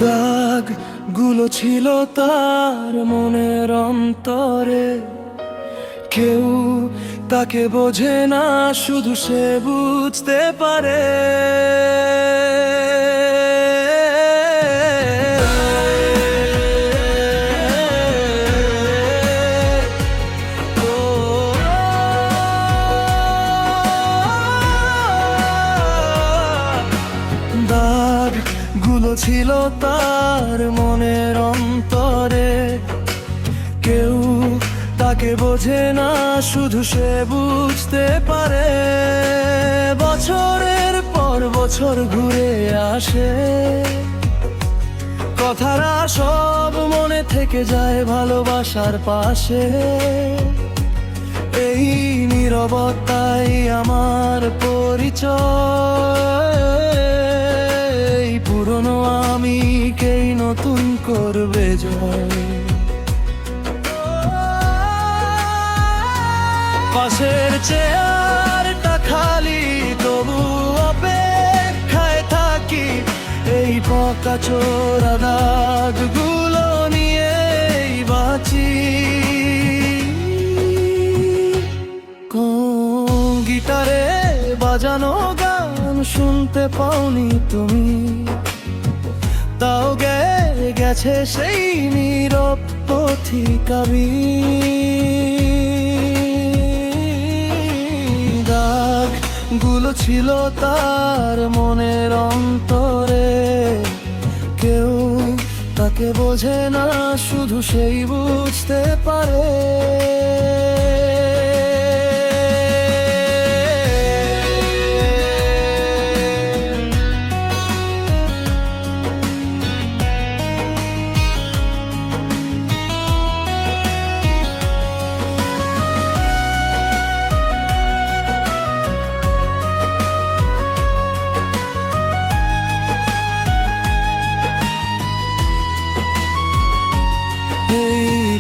দাগ গুলো ছিল তার মনের অন্তরে, কেউ তাকে বোঝে না, শুধু সে বুঝতে পারে। দাগ গুলো ছিল তার মনের অন্তরে, কেউ তাকে বোঝে না, শুধু সে বুঝতে পারে। বছরের পর বছর ঘুরে আসে, কথারা সব মনে থেকে যায় ভালোবাসার পাশে। এই নীরবতাই আমার পরিচয়, পুরনো আমি কেই নতুন করবে জয়। পাশের চেয়ারটা খালি, তবু অপেক্ষায় থাকি, এই পকা চোরা দাগগুলো নিয়েই বাঁচি। গিটারে বাজানো গান শুনতে পাওনি তুমি, তাও গেছে সেই নীরব পথিকাবি। দাগ গুলো ছিল তার মনের অন্তরে, কেউ তাকে বোঝে না, শুধু সেই বুঝতে পারে।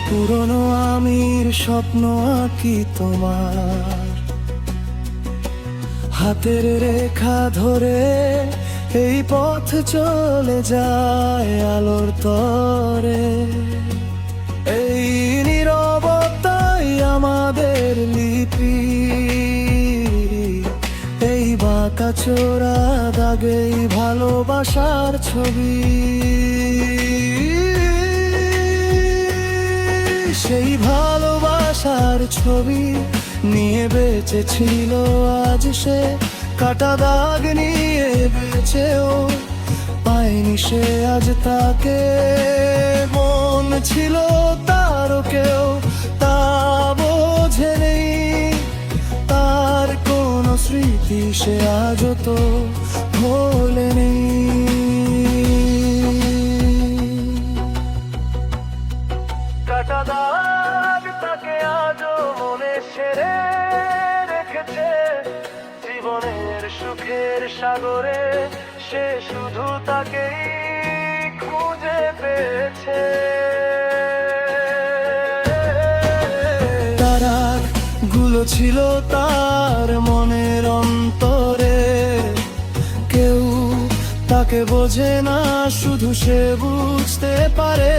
পুরনো আমির স্বপ্ন আঁকি তোমার, হাতের রেখা ধরে এই পথ চলে যায় আলোর তরে। এই নীরবতাই আমাদের লিপি, এই বাঁকা চোরা দাগেই ভালোবাসার ছবি। সেই ভালোবাসার ছবি নিয়ে বেঁচে ছিল আজ সে, কাটা দাগ নিয়ে বেঁচেও পায়নি সে আজ তাকে। মন ছিল তারও কেউ তা বোঝে নেই, তার কোনো স্মৃতি সে আজও তো ভোলেনি। কাটা দাগ তাকে আজও মনে সেরে রেখেছে, জীবনের সুখের সাগরে সে শুধু তাকেই খুঁজে পেয়েছে। তারা গুলো ছিল তার মনের অন্তরে, কেউ তাকে বোঝে না, শুধু সে বুঝতে পারে।